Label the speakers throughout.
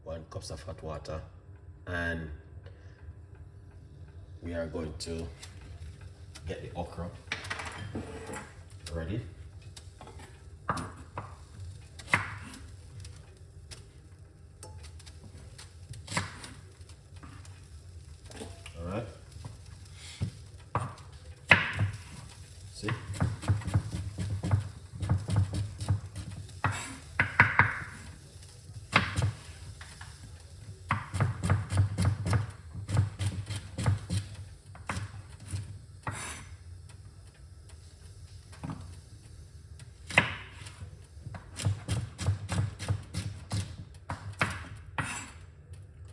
Speaker 1: 1 cup of hot water, and we are going to get the okra ready. All right. See?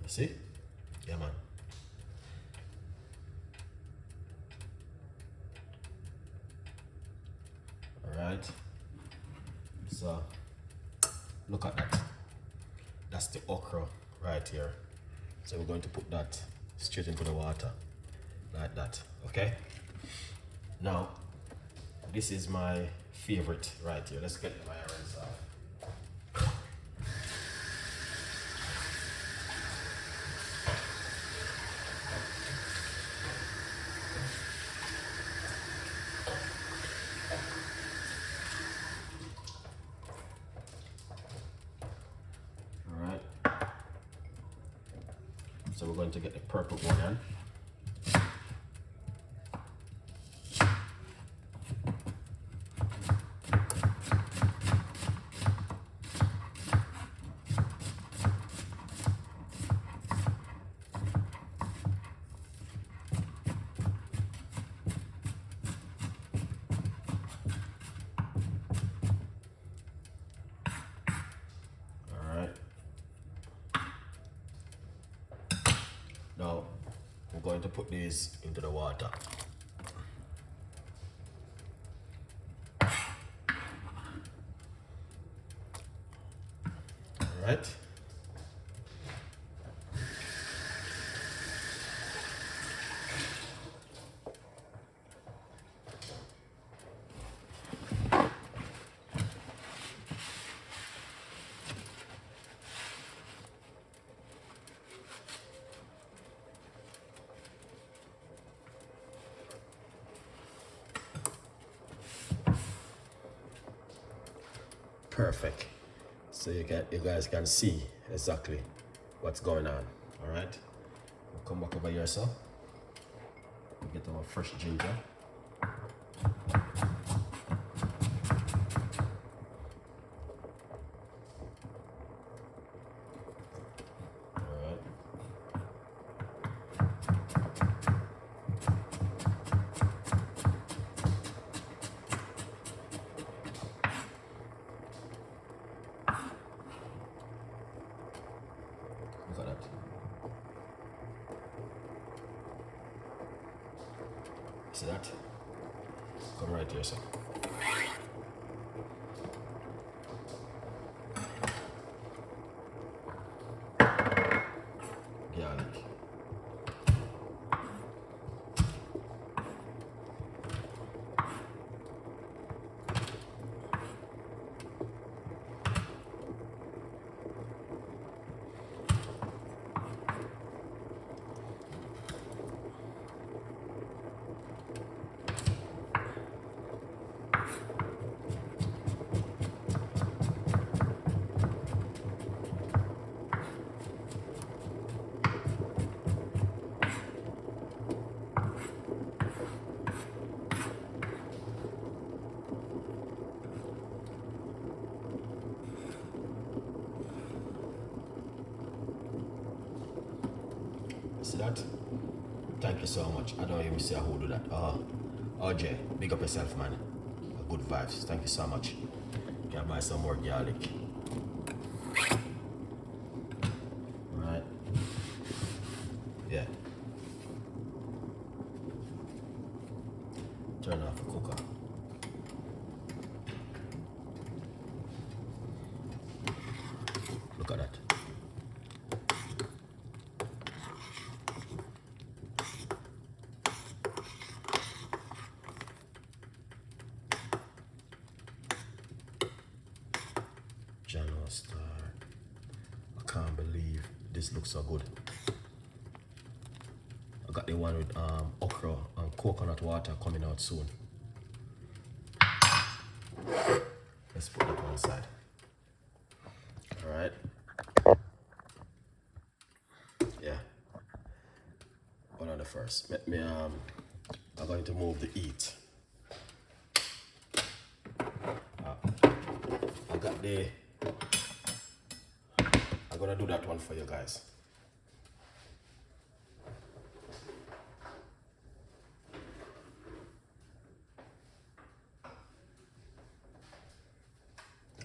Speaker 1: See? Yeah, man. All right. So, look at that. That's the okra right here. So we're going to put that straight into the water, like that, okay? Now, this is my favorite right here. Let's get my irons off. So we're going to get the purple onion. Now, we're going to put these into the water. All right. Perfect. So you guys can see exactly what's going on. All right. We'll come back over here, so we'll get our fresh ginger. Look at that. See that? Come right here, sir. Garlic. See that? Thank you so much. I don't even see who do that. RJ, big up yourself, man. Good vibes. Thank you so much. Can buy some more garlic. Alright. Yeah. Turn off the cooker. Look at that. this looks so good. I got the one with okra and coconut water coming out soon. Let's put that one aside. All right. Yeah. One on the first. Let me I'm going to move the heat. I got the. I'm gonna do that one for you guys.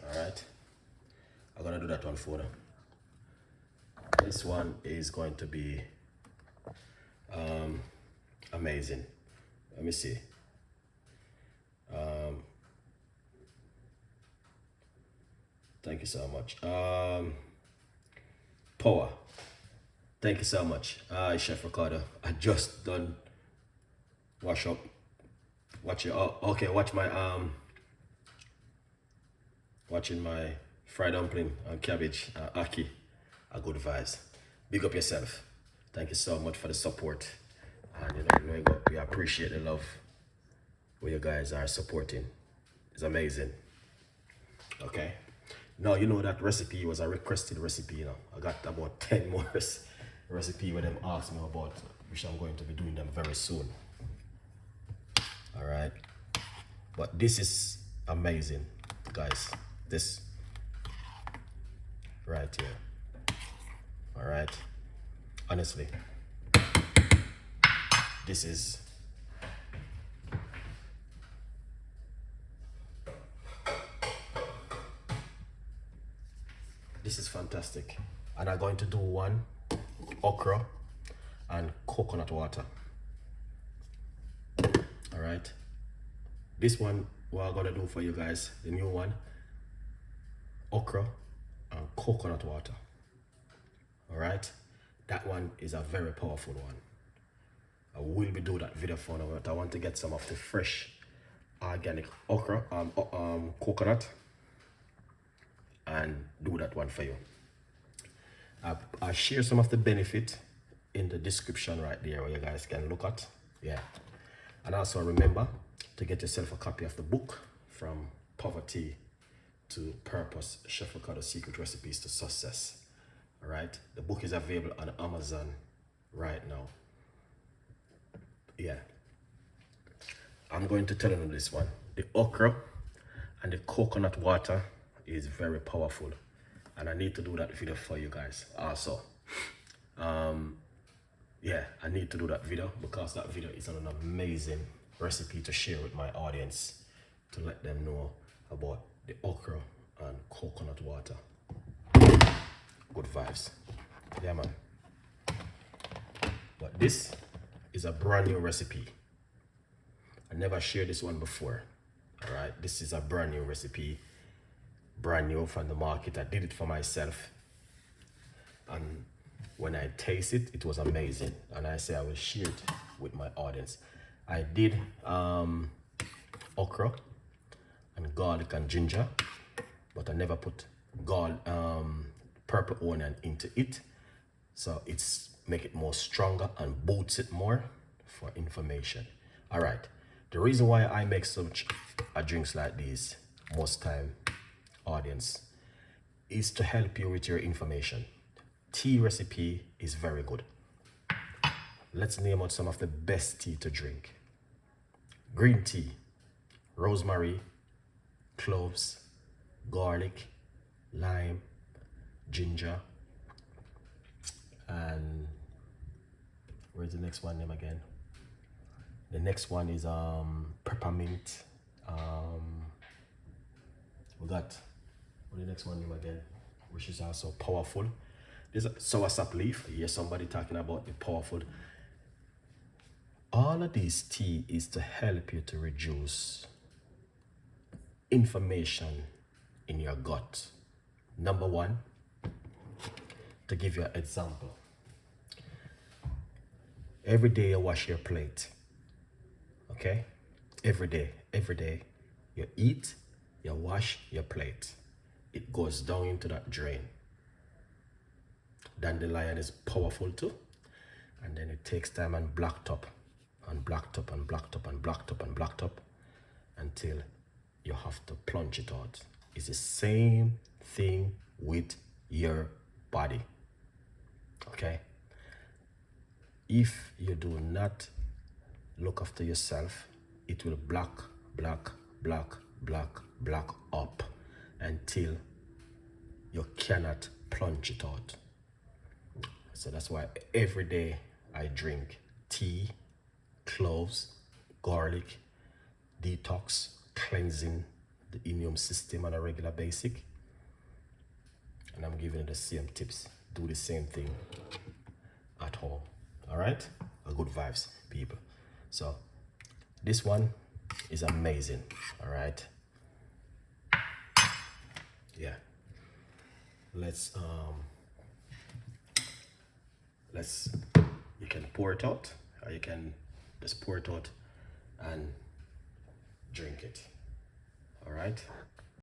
Speaker 1: Alright. I'm gonna do that one for you. This one is going to be amazing. Let me see. Thank you so much. Power. Thank you so much. Chef Ricardo. I just done wash up. Watch it. Oh, okay, watch my watching my fried dumpling and cabbage, Aki, a good vibes. Big up yourself. Thank you so much for the support. And you know, we appreciate the love where you guys are supporting. It's amazing. Okay. Now, you know that recipe was a requested recipe, you know. I got about 10 more recipe where them asked me about, which I'm going to be doing them very soon. All right. But this is amazing, guys. This right here. All right. Honestly, this is fantastic. And I'm going to do one okra and coconut water. All right. This one, what I'm gonna do for you guys, the new one, okra and coconut water. All right. That one is a very powerful one. I will be doing that video for now, but I want to get some of the fresh organic okra, coconut, and do that one for you. I'll share some of the benefit in the description right there where you guys can look at. Yeah. And also remember to get yourself a copy of the book From Poverty to Purpose, Chef Ricardo's Secret Recipes to Success. All right. The book is available on Amazon right now. Yeah. I'm going to tell you this one. The okra and the coconut water is very powerful. And I need to do that video for you guys also. Yeah, I need to do that video because that video is an amazing recipe to share with my audience to let them know about the okra and coconut water. Good vibes. Yeah, man. But this is a brand new recipe. I never shared this one before. All right, this is a brand new recipe. Brand new from the market. I did it for myself. And when I taste it, it was amazing. And I say I will share it with my audience. I did okra and garlic and ginger, but I never put purple onion into it. So it's make it more stronger and boosts it more for information. All right. The reason why I make such drinks like these most time, audience, is to help you with your information. Tea recipe is very good. Let's name out some of the best tea to drink. Green tea, rosemary, cloves, garlic, lime, ginger, and where's the next one name again? The next one is peppermint. We got the next one name again, which is also powerful. There's a soursop leaf. You hear somebody talking about the powerful. All of these tea is to help you to reduce inflammation in your gut. Number one, to give you an example. Every day you wash your plate. Okay? Every day you eat, you wash your plate. It goes down into that drain. dandelion is powerful too. And then it takes time and black top and black top and black top and black top and black top until you have to plunge it out. It's the same thing with your body. Okay? If you do not look after yourself, it will black up until you cannot plunge it out. So that's why every day I drink tea, cloves, garlic, detox, cleansing the immune system on a regular basis. And I'm giving you the same tips. Do the same thing at home. All right? Good vibes, people. So this one is amazing. All right? Yeah. Let's you can pour it out, or you can just pour it out and drink it. All right?